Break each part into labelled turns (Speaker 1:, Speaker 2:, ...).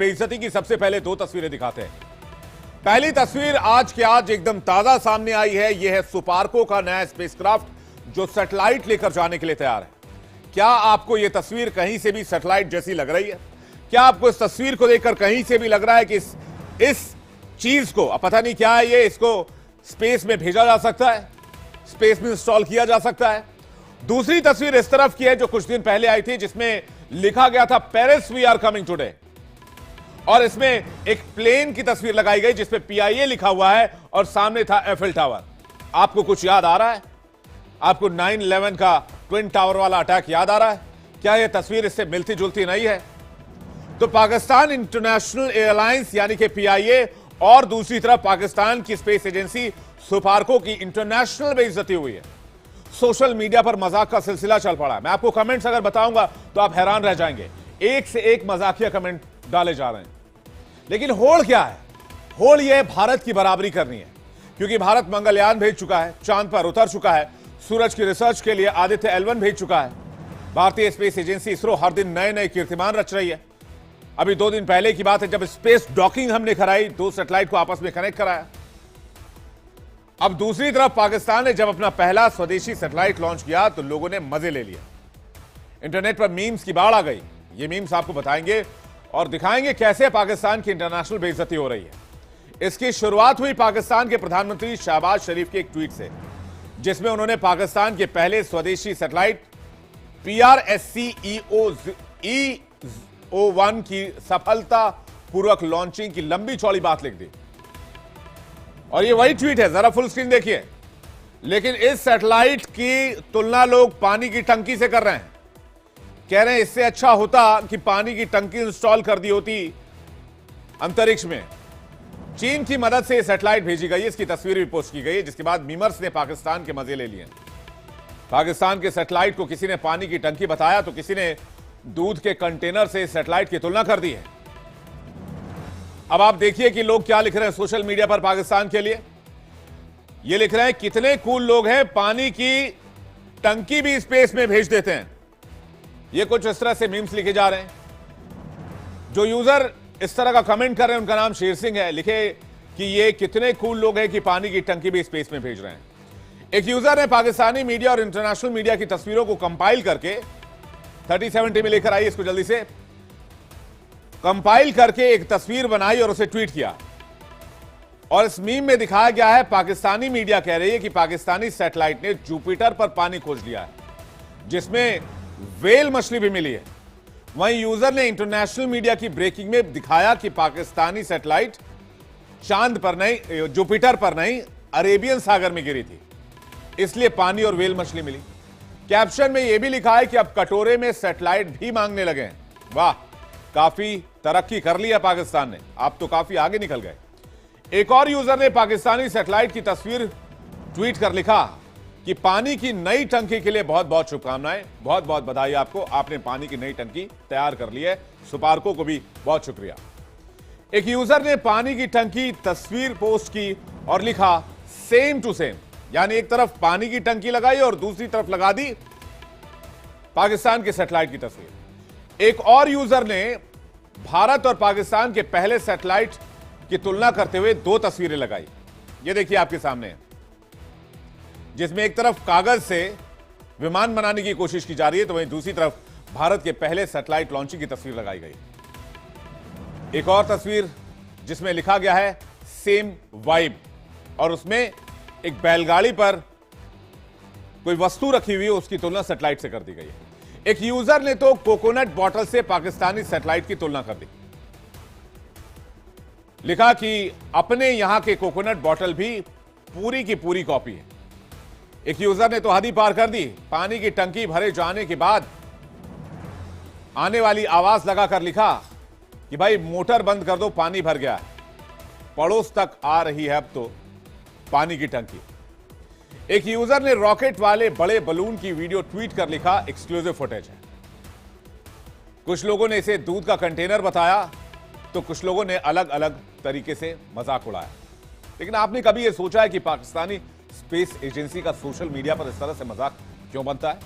Speaker 1: बेइज्जती की सबसे पहले दो तस्वीरें दिखाते हैं। पहली तस्वीर आज के आज एकदम ताजा सामने आई है। यह है सुपार्को का नया स्पेसक्राफ्ट जो सैटेलाइट लेकर जाने के लिए तैयार है। क्या आपको यह तस्वीर कहीं से भी सैटेलाइट जैसी लग रही है? क्या आपको इस तस्वीर को देखकर कहीं से भी लग रहा है कि इस चीज को, अब पता नहीं क्या है ये, इसको स्पेस में भेजा जा सकता है, स्पेस में इंस्टॉल किया जा सकता है? दूसरी तस्वीर इस तरफ की है जो कुछ दिन पहले आई थी, जिसमें लिखा गया था Paris we are coming today, और इसमें एक प्लेन की तस्वीर लगाई गई जिसपे PIA लिखा हुआ है और सामने था एफिल टावर। आपको कुछ याद आ रहा है? आपको 9/11 का ट्विन टावर वाला अटैक याद आ रहा है? क्या यह तस्वीर इससे मिलती जुलती नहीं है? तो पाकिस्तान इंटरनेशनल एयरलाइंस यानी कि PIA और दूसरी तरफ पाकिस्तान की स्पेस एजेंसी सुपार्को की इंटरनेशनल बेइज्जती हुई है। सोशल मीडिया पर मजाक का सिलसिला चल पड़ा है। मैं आपको कमेंट्स अगर बताऊंगा तो आप हैरान रह जाएंगे। एक से एक मजाकिया कमेंट डाले जा रहे हैं, लेकिन होड़ क्या है? होड़ यह भारत की बराबरी करनी है, क्योंकि भारत मंगलयान भेज चुका है, चांद पर उतर चुका है, सूरज की रिसर्च के लिए आदित्य L1 भेज चुका है। भारतीय स्पेस एजेंसी इसरो हर दिन नए नए कीर्तिमान रच रही है। अभी 2 दिन पहले की बात है जब स्पेस डॉकिंग हमने कराई, 2 सैटेलाइट को आपस में कनेक्ट कराया। अब दूसरी तरफ पाकिस्तान ने जब अपना पहला स्वदेशी सैटेलाइट लॉन्च किया तो लोगों ने मजे ले लिया। इंटरनेट पर मीम्स की बाढ़ आ गई। ये मीम्स आपको बताएंगे और दिखाएंगे कैसे पाकिस्तान की इंटरनेशनल बेइज्जती हो रही है। इसकी शुरुआत हुई पाकिस्तान के प्रधानमंत्री शहबाज शरीफ के एक ट्वीट से, जिसमें उन्होंने पाकिस्तान के पहले स्वदेशी सैटेलाइट PRSC-EO1 की सफलतापूर्वक लॉन्चिंग की लंबी चौड़ी बात लिख दी। और ये वही ट्वीट है, जरा फुल स्क्रीन देखिए। लेकिन इस सैटेलाइट की तुलना लोग पानी की टंकी से कर रहे हैं। कह रहे हैं इससे अच्छा होता कि पानी की टंकी इंस्टॉल कर दी होती अंतरिक्ष में। चीन की मदद से सैटेलाइट भेजी गई है, इसकी तस्वीर भी पोस्ट की गई है, जिसके बाद मीमर्स ने पाकिस्तान के मजे ले लिए। पाकिस्तान के सैटेलाइट को किसी ने पानी की टंकी बताया तो किसी ने दूध के कंटेनर से सैटेलाइट की तुलना कर दी है। अब आप देखिए कि लोग क्या लिख रहे हैं सोशल मीडिया पर पाकिस्तान के लिए। ये लिख रहे हैं कितने कूल लोग हैं, पानी की टंकी भी स्पेस में भेज देते हैं। ये कुछ इस तरह से मीम्स लिखे जा रहे हैं। जो यूजर इस तरह का कमेंट कर रहे हैं उनका नाम शेर सिंह है। लिखे कि ये कितने कूल लोग हैं कि पानी की टंकी भी स्पेस में भेज रहे हैं। एक यूजर ने पाकिस्तानी मीडिया और इंटरनेशनल मीडिया की तस्वीरों को कंपाइल करके 3070 में लेकर आई, इसको जल्दी से कंपाइल करके एक तस्वीर बनाई और उसे ट्वीट किया। और इस मीम में दिखाया गया है, पाकिस्तानी मीडिया कह रही है कि पाकिस्तानी सैटेलाइट ने जुपिटर पर पानी खोज लिया है, जिसमें व्हेल मछली भी मिली है। वहीं यूजर ने इंटरनेशनल मीडिया की ब्रेकिंग में दिखाया कि पाकिस्तानी सैटेलाइट चांद पर नहीं, जुपिटर पर नहीं, अरेबियन सागर में गिरी थी, इसलिए पानी और व्हेल मछली मिली। कैप्शन में यह भी लिखा है कि अब कटोरे में सैटेलाइट भी मांगने लगे हैं। वाह, काफी तरक्की कर लिया पाकिस्तान ने, आप तो काफी आगे निकल गए। एक और यूजर ने पाकिस्तानी सैटेलाइट की तस्वीर ट्वीट कर लिखा कि पानी की नई टंकी के लिए बहुत बहुत शुभकामनाएं, बहुत बहुत बधाई आपको, आपने पानी की नई टंकी तैयार कर ली है। सुपार्को को भी बहुत शुक्रिया। एक यूजर ने पानी की टंकी तस्वीर पोस्ट की और लिखा सेम टू सेम, यानी एक तरफ पानी की टंकी लगाई और दूसरी तरफ लगा दी पाकिस्तान के सैटेलाइट की तस्वीर। एक और यूजर ने भारत और पाकिस्तान के पहले सैटेलाइट की तुलना करते हुए 2 तस्वीरें लगाई। ये देखिए आपके सामने, जिसमें एक तरफ कागज से विमान बनाने की कोशिश की जा रही है तो वहीं दूसरी तरफ भारत के पहले सैटेलाइट लॉन्चिंग की तस्वीर लगाई गई। एक और तस्वीर जिसमें लिखा गया है सेम वाइब, और उसमें एक बैलगाड़ी पर कोई वस्तु रखी हुई है, उसकी तुलना सैटेलाइट से कर दी गई है। एक यूजर ने तो कोकोनट बॉटल से पाकिस्तानी सैटेलाइट की तुलना कर दी। लिखा कि अपने यहां के कोकोनट बॉटल भी पूरी की पूरी कॉपी है। एक यूजर ने तो हद ही पार कर दी, पानी की टंकी भरे जाने के बाद आने वाली आवाज लगाकर लिखा कि भाई मोटर बंद कर दो, पानी भर गया है। पड़ोस तक आ रही है अब तो पानी की टंकी। एक यूजर ने रॉकेट वाले बड़े बलून की वीडियो ट्वीट कर लिखा एक्सक्लूसिव फुटेज है। कुछ लोगों ने इसे दूध का कंटेनर बताया तो कुछ लोगों ने अलग अलग तरीके से मजाक उड़ाया। लेकिन आपने कभी यह सोचा है कि पाकिस्तानी स्पेस एजेंसी का सोशल मीडिया पर इस तरह से मजाक क्यों बनता है?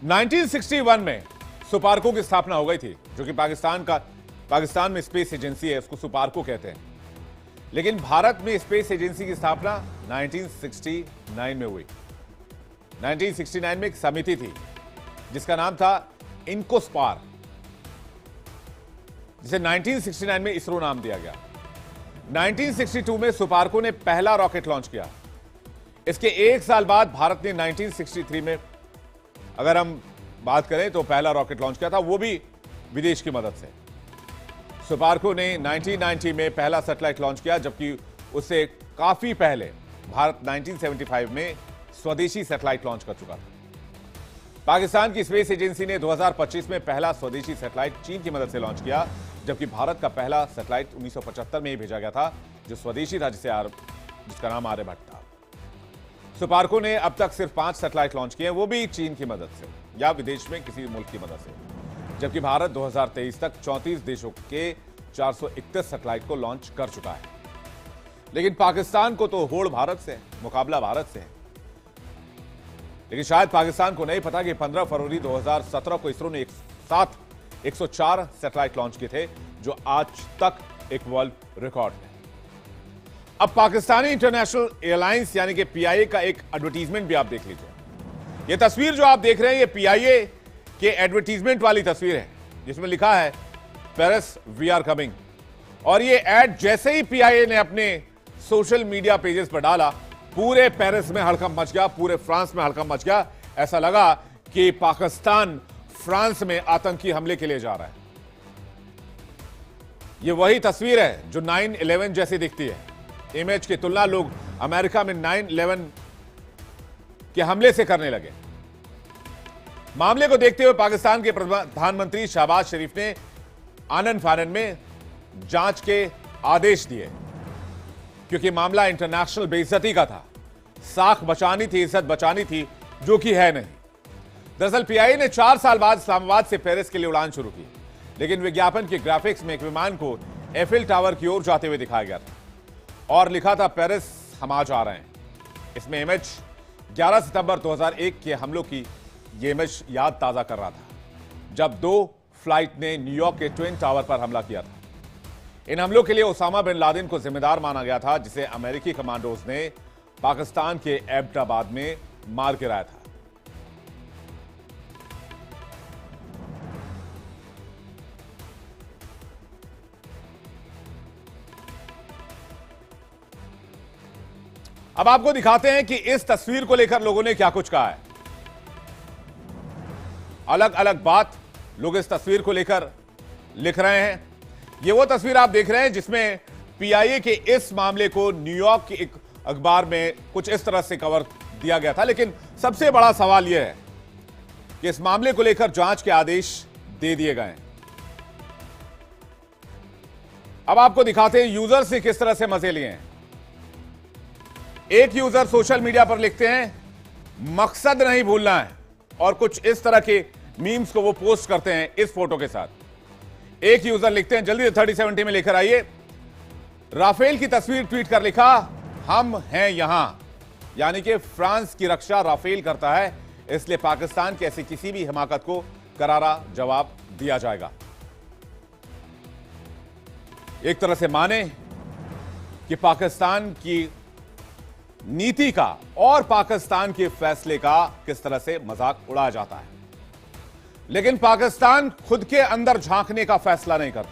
Speaker 1: 1961 में सुपार्को की स्थापना हो गई थी, जो कि पाकिस्तान का पाकिस्तान में स्पेस एजेंसी है, उसको सुपार्को कहते हैं। लेकिन भारत में स्पेस एजेंसी की स्थापना 1969 में हुई। 1969 में एक समिति थी जिसका नाम था इनकोस्पार, जिसे 1969 में इसरो नाम दिया गया। 1962 में सुपार्को ने पहला रॉकेट लॉन्च किया। इसके एक साल बाद भारत ने 1963 में, अगर हम बात करें तो पहला रॉकेट लॉन्च किया था, वो भी विदेश की मदद से। सुपार्को ने 1990 में पहला सैटेलाइट लॉन्च किया, जबकि उससे काफी पहले भारत 1975 में स्वदेशी सैटेलाइट लॉन्च कर चुका था। पाकिस्तान की स्पेस एजेंसी ने 2025 में पहला स्वदेशी सैटेलाइट चीन की मदद से लॉन्च किया, जबकि भारत का पहला सैटेलाइट 1975 में ही भेजा गया था, जो स्वदेशी था, जिसका नाम आर्यभट्ट था। सुपार्को ने अब तक सिर्फ 5 सैटेलाइट लॉन्च किए, वो भी चीन की मदद से या विदेश में किसी मुल्क की मदद से, जबकि भारत 2023 तक 34 देशों के 431 सैटेलाइट को लॉन्च कर चुका है। लेकिन पाकिस्तान को तो होड़ भारत से, मुकाबला भारत से है। लेकिन शायद पाकिस्तान को नहीं पता कि 15 फरवरी 2017 को इसरो ने एक साथ 104 सैटेलाइट लॉन्च किए थे, जो आज तक एक वर्ल्ड रिकॉर्ड है। अब पाकिस्तानी इंटरनेशनल एयरलाइंस यानी कि पीआईए का एक एडवर्टीजमेंट भी आप देख लीजिए। यह तस्वीर जो आप देख रहे हैं, ये पीआईए के एडवर्टीजमेंट वाली तस्वीर है, जिसमें लिखा है पेरिस वी आर कमिंग। और ये एड जैसे ही पीआईए ने अपने सोशल मीडिया पेजेस पर डाला, पूरे पेरिस में हड़कंप मच गया, पूरे फ्रांस में हड़कंप मच गया। ऐसा लगा कि पाकिस्तान फ्रांस में आतंकी हमले के लिए जा रहा है। यह वही तस्वीर है जो 9/11 जैसी दिखती है। इमेज की तुलना लोग अमेरिका में 9/11 के हमले से करने लगे। मामले को देखते हुए पाकिस्तान के प्रधानमंत्री शहबाज शरीफ ने आनन फानन में जांच के आदेश दिए, क्योंकि मामला इंटरनेशनल बेइज्जती का था। साख बचानी थी, इज्जत बचानी थी, जो कि है नहीं। दरअसल पीआईए ने 4 साल बाद इस्लामाबाद से पेरिस के लिए उड़ान शुरू की, लेकिन विज्ञापन के ग्राफिक्स में एक विमान को एफिल टावर की ओर जाते हुए दिखाया गया था और लिखा था पेरिस हम आज आ रहे हैं। इसमें इमेज 11 सितंबर 2001 के हमलों की ये इमेज याद ताजा कर रहा था, जब 2 फ्लाइट ने न्यूयॉर्क के ट्विन टावर पर हमला किया था। इन हमलों के लिए ओसामा बिन लादेन को जिम्मेदार माना गया था, जिसे अमेरिकी कमांडोज ने पाकिस्तान के एबटाबाद में मार गिराया था। अब आपको दिखाते हैं कि इस तस्वीर को लेकर लोगों ने क्या कुछ कहा है। अलग अलग बात लोग इस तस्वीर को लेकर लिख रहे हैं। ये वो तस्वीर आप देख रहे हैं जिसमें पीआईए के इस मामले को न्यूयॉर्क के एक अखबार में कुछ इस तरह से कवर दिया गया था। लेकिन सबसे बड़ा सवाल यह है कि इस मामले को लेकर जांच के आदेश दे दिए गए हैं। अब आपको दिखाते हैं यूजर से किस तरह से मजे लिए हैं। एक यूजर सोशल मीडिया पर लिखते हैं मकसद नहीं भूलना है, और कुछ इस तरह के मीम्स को वो पोस्ट करते हैं इस फोटो के साथ। एक यूजर लिखते हैं जल्दी 3070 में लेकर आइए, राफेल की तस्वीर ट्वीट कर लिखा हम हैं यहां, यानी कि फ्रांस की रक्षा राफेल करता है, इसलिए पाकिस्तान की ऐसी किसी भी हिमाकत को करारा जवाब दिया जाएगा। एक तरह से माने कि पाकिस्तान की नीति का और पाकिस्तान के फैसले का किस तरह से मजाक उड़ाया जाता है, लेकिन पाकिस्तान खुद के अंदर झांकने का फैसला नहीं करता।